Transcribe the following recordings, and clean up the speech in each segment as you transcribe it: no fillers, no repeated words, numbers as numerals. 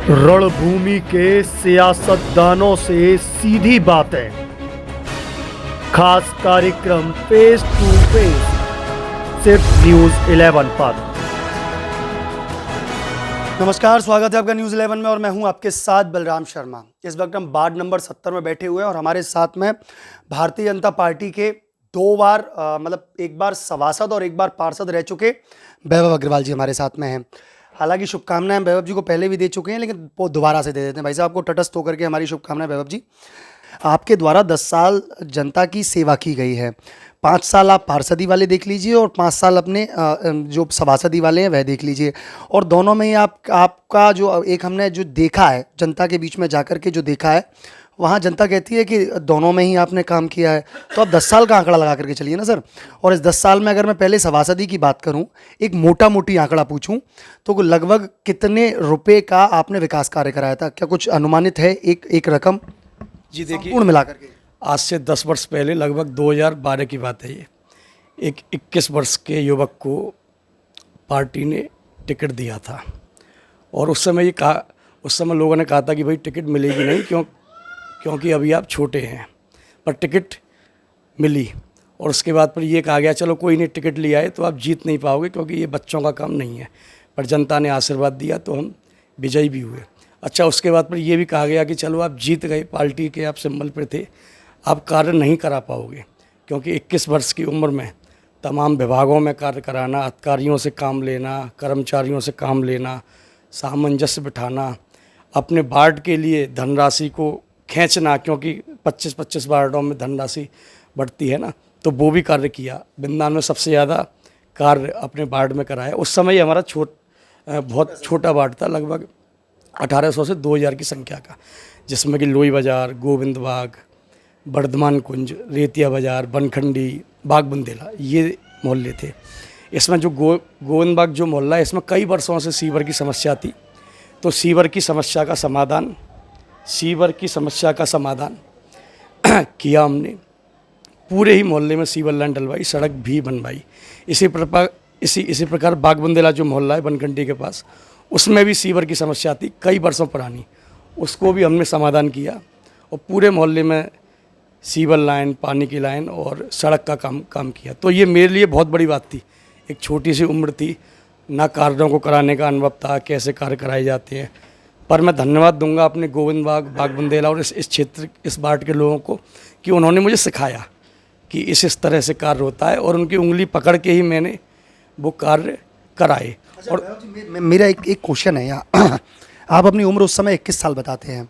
रणभूमि के सियासतदानों से सीधी बातें, खास कार्यक्रम फेस टू फेस सिर्फ न्यूज 11 पर। नमस्कार, स्वागत है आपका न्यूज 11 में और मैं हूं आपके साथ बलराम शर्मा। इस वक्त हम वार्ड नंबर 70 में बैठे हुए हैं और हमारे साथ में भारतीय जनता पार्टी के दो बार एक बार सभासद और एक बार पार्षद रह चुके वैभव अग्रवाल जी हमारे साथ में हैं। हालांकि शुभकामनाएं वैभव जी को पहले भी दे चुके हैं, लेकिन वो दोबारा से दे देते हैं। भाई साहब, आपको तटस्थ होकर के हमारी शुभकामनाएं वैभव जी। आपके द्वारा 10 साल जनता की सेवा की गई है। 5 साल आप पार्षदी वाले देख लीजिए और 5 साल अपने जो सभासदी वाले हैं वह देख लीजिए। और दोनों में ही आपका जो एक हमने जो देखा है जनता के बीच में जाकर के जो देखा है, वहाँ जनता कहती है कि दोनों में ही आपने काम किया है। तो आप 10 साल का आंकड़ा लगा करके चलिए ना सर। और इस 10 साल में अगर मैं पहले सभासदी की बात करूं, एक मोटा मोटी आंकड़ा पूछूं, तो लगभग कितने रुपए का आपने विकास कार्य कराया था? क्या कुछ अनुमानित है एक रकम? जी देखिए, पूर्ण मिलाकर के आज से 10 वर्ष पहले लगभग 2012 की बात है। ये एक 21 वर्ष के युवक को पार्टी ने टिकट दिया था और उस समय लोगों ने कहा था कि भाई टिकट मिलेगी नहीं, क्योंकि अभी आप छोटे हैं। पर टिकट मिली और उसके बाद पर ये कहा गया चलो कोई नहीं, टिकट लिया है तो आप जीत नहीं पाओगे क्योंकि ये बच्चों का काम नहीं है। पर जनता ने आशीर्वाद दिया तो हम विजयी भी हुए। अच्छा, उसके बाद पर ये भी कहा गया कि चलो आप जीत गए, पार्टी के आप सिंबल पर थे, आप कार्य नहीं करा पाओगे क्योंकि 21 वर्ष की उम्र में तमाम विभागों में कार्य कराना, अधिकारियों से काम लेना, कर्मचारियों से काम लेना, सामंजस्य बिठाना, अपने वार्ड के लिए धनराशि को खींचना, क्योंकि 25-25 वार्डों में धनराशि बढ़ती है ना, तो वो भी कार्य किया। बिंदान में सबसे ज़्यादा कार्य अपने वार्ड में कराया। उस समय हमारा बहुत छोटा वार्ड था, लगभग 1800 से 2000 की संख्या का, जिसमें कि लोई बाज़ार, गोविंद बाग, वर्धमान कुंज, रेतिया बाज़ार, बनखंडी, बाग बुंदेला, ये मोहल्ले थे। इसमें जो गोविंद बाग जो मोहल्ला है, इसमें कई वर्षों से सीवर की समस्या थी। तो सीवर की समस्या का समाधान किया हमने। पूरे ही मोहल्ले में सीवर लाइन डलवाई, सड़क भी बनवाई। इसी प्रकार बाग बुंदेला जो मोहल्ला है बनखंडी के पास, उसमें भी सीवर की समस्या थी कई वर्षों पुरानी, उसको भी हमने समाधान किया और पूरे मोहल्ले में सीवर लाइन, पानी की लाइन और सड़क का काम किया। तो ये मेरे लिए बहुत बड़ी बात थी। एक छोटी सी उम्र थी, ना कार्यों को कराने का अनुभव था, कैसे कार्य कराए जाते हैं। पर मैं धन्यवाद दूंगा अपने गोविंद बाग बुंदेला और इस क्षेत्र, इस वार्ड के लोगों को कि उन्होंने मुझे सिखाया कि इस तरह से कार्य होता है और उनकी उंगली पकड़ के ही मैंने वो कार्य कराए। और मेरा एक क्वेश्चन है यहाँ। आप अपनी उम्र उस समय 21 साल बताते हैं।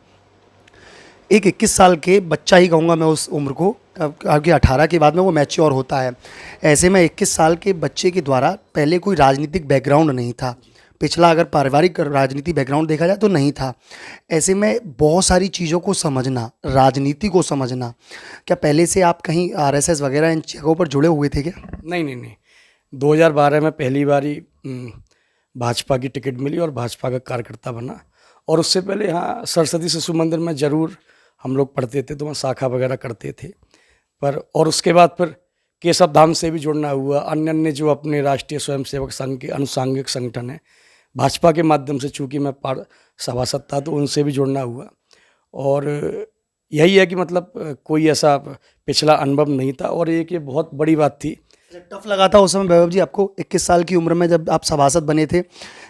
एक 21 साल के बच्चा ही कहूँगा मैं उस उम्र को, आपके 18 के बाद में वो मैच्योर होता है। ऐसे में 21 साल के बच्चे के द्वारा पहले कोई राजनीतिक बैकग्राउंड नहीं था, पिछला अगर पारिवारिक राजनीति बैकग्राउंड देखा जाए तो नहीं था। ऐसे में बहुत सारी चीज़ों को समझना, राजनीति को समझना, क्या पहले से आप कहीं आरएसएस वगैरह इन जगहों पर जुड़े हुए थे क्या? नहीं। 2012 में पहली बारी भाजपा की टिकट मिली और भाजपा का कार्यकर्ता बना। और उससे पहले हाँ, सरस्वती शिशु मंदिर में ज़रूर हम लोग पढ़ते थे, तो वहाँ शाखा वगैरह करते थे। और उसके बाद फिर केशव धाम से भी जुड़ना हुआ। अन्य जो अपने राष्ट्रीय स्वयंसेवक संघ के अनुसांगिक संगठन है, भाजपा के माध्यम से, चूँकि मैं सभासद था, तो उनसे भी जुड़ना हुआ। और यही है कि मतलब कोई ऐसा पिछला अनुभव नहीं था और एक ये बहुत बड़ी बात थी। टफ लगा था उस समय वैभव जी आपको 21 साल की उम्र में, जब आप सभासद बने थे,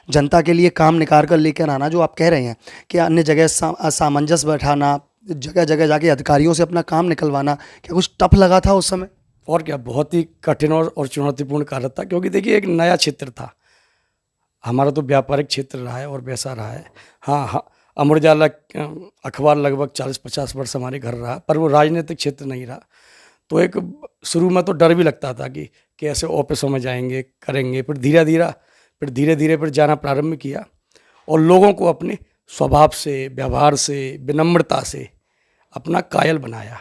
जनता के लिए काम निकाल कर लेकर आना, जो आप कह रहे हैं कि अन्य जगह सामंजस्य बैठाना, जगह जगह जाके अधिकारियों से अपना काम निकलवाना, क्या कुछ टफ लगा था उस समय? और क्या, बहुत ही कठिन और चुनौतीपूर्ण कार्य था, क्योंकि देखिए एक नया क्षेत्र था। हमारा तो व्यापारिक क्षेत्र रहा है और वैसा रहा है। हाँ, अमर उजाला अखबार लगभग 40-50 वर्ष हमारे घर रहा, पर वो राजनीतिक क्षेत्र नहीं रहा। तो एक शुरू में तो डर भी लगता था कि कैसे ऑफिसों में जाएंगे, करेंगे। फिर धीरे धीरे फिर जाना प्रारंभ किया और लोगों को अपने स्वभाव से, व्यवहार से, विनम्रता से अपना कायल बनाया।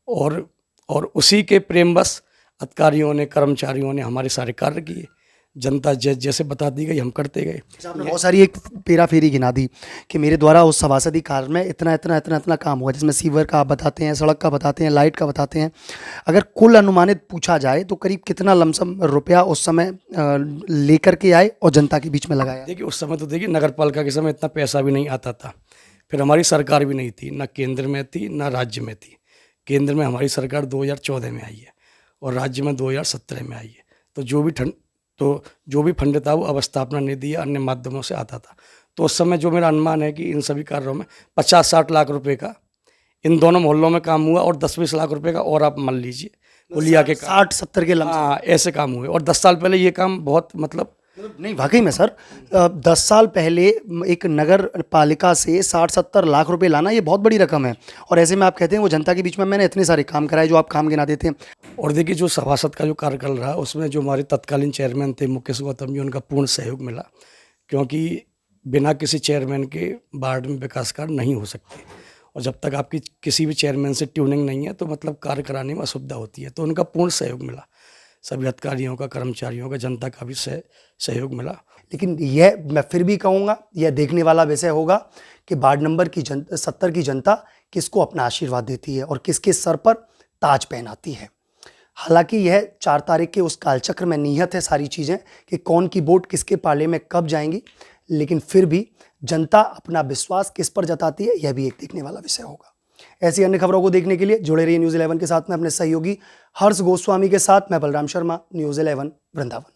और उसी के प्रेमवश अधिकारियों ने, कर्मचारियों ने हमारे सारे कार्य किए। जनता जैसे बताती गई हम करते गए। आपने बहुत सारी एक पेरा फेरी गिना दी कि मेरे द्वारा उस सभासदी काल में इतना इतना इतना इतना काम हुआ, जिसमें सीवर का आप बताते हैं, सड़क का बताते हैं, लाइट का बताते हैं। अगर कुल अनुमानित पूछा जाए तो करीब कितना लमसम रुपया उस समय लेकर के आए और जनता के बीच में लगाया? देखिए उस समय तो देखिए नगर पालिका के समय इतना पैसा भी नहीं आता था, फिर हमारी सरकार भी नहीं थी, ना केंद्र में थी ना राज्य में थी। केंद्र में हमारी सरकार 2014 में आई है और राज्य में 2017 में आई है। तो जो भी फंड था वो अवस्थापना निधि या अन्य माध्यमों से आता था। तो उस समय जो मेरा अनुमान है कि इन सभी कार्यों में 50-60 लाख रुपए का इन दोनों मोहल्लों में काम हुआ और 10-20 लाख रुपए का और आप मान लीजिए कुलिया के 60-70 के लमसम। हाँ ऐसे काम हुए। और 10 साल पहले ये काम बहुत मतलब नहीं, वाकई में सर 10 साल पहले एक नगर पालिका से 60-70 लाख रुपए लाना ये बहुत बड़ी रकम है। और ऐसे में आप कहते हैं वो जनता के बीच में मैंने इतने सारे काम कराए जो आप काम गिना देते हैं। और देखिए जो सभासद का जो कार्यकाल रहा उसमें जो हमारे तत्कालीन चेयरमैन थे मुकेश गौतम जी, उनका पूर्ण सहयोग मिला, क्योंकि बिना किसी चेयरमैन के वार्ड में विकास कार्य नहीं हो सकते। और जब तक आपकी किसी भी चेयरमैन से ट्यूनिंग नहीं है तो मतलब कार्य कराने में असुविधा होती है। तो उनका पूर्ण सहयोग मिला, सभी अधिकारियों का, कर्मचारियों का, जनता का भी सहयोग मिला। लेकिन यह मैं फिर भी कहूँगा यह देखने वाला विषय होगा कि वार्ड नंबर की 70 की जनता किसको अपना आशीर्वाद देती है और किसके सर पर ताज पहनाती है। हालांकि यह 4 तारीख के उस कालचक्र में निहित है सारी चीज़ें कि कौन की वोट किसके पाले में कब जाएंगी, लेकिन फिर भी जनता अपना विश्वास किस पर जताती है यह भी एक देखने वाला विषय होगा। ऐसी अन्य खबरों को देखने के लिए जुड़े रहिए न्यूज़ 11 के साथ में अपने सहयोगी हर्ष गोस्वामी के साथ। मैं बलराम शर्मा, न्यूज़ 11 वृंदावन।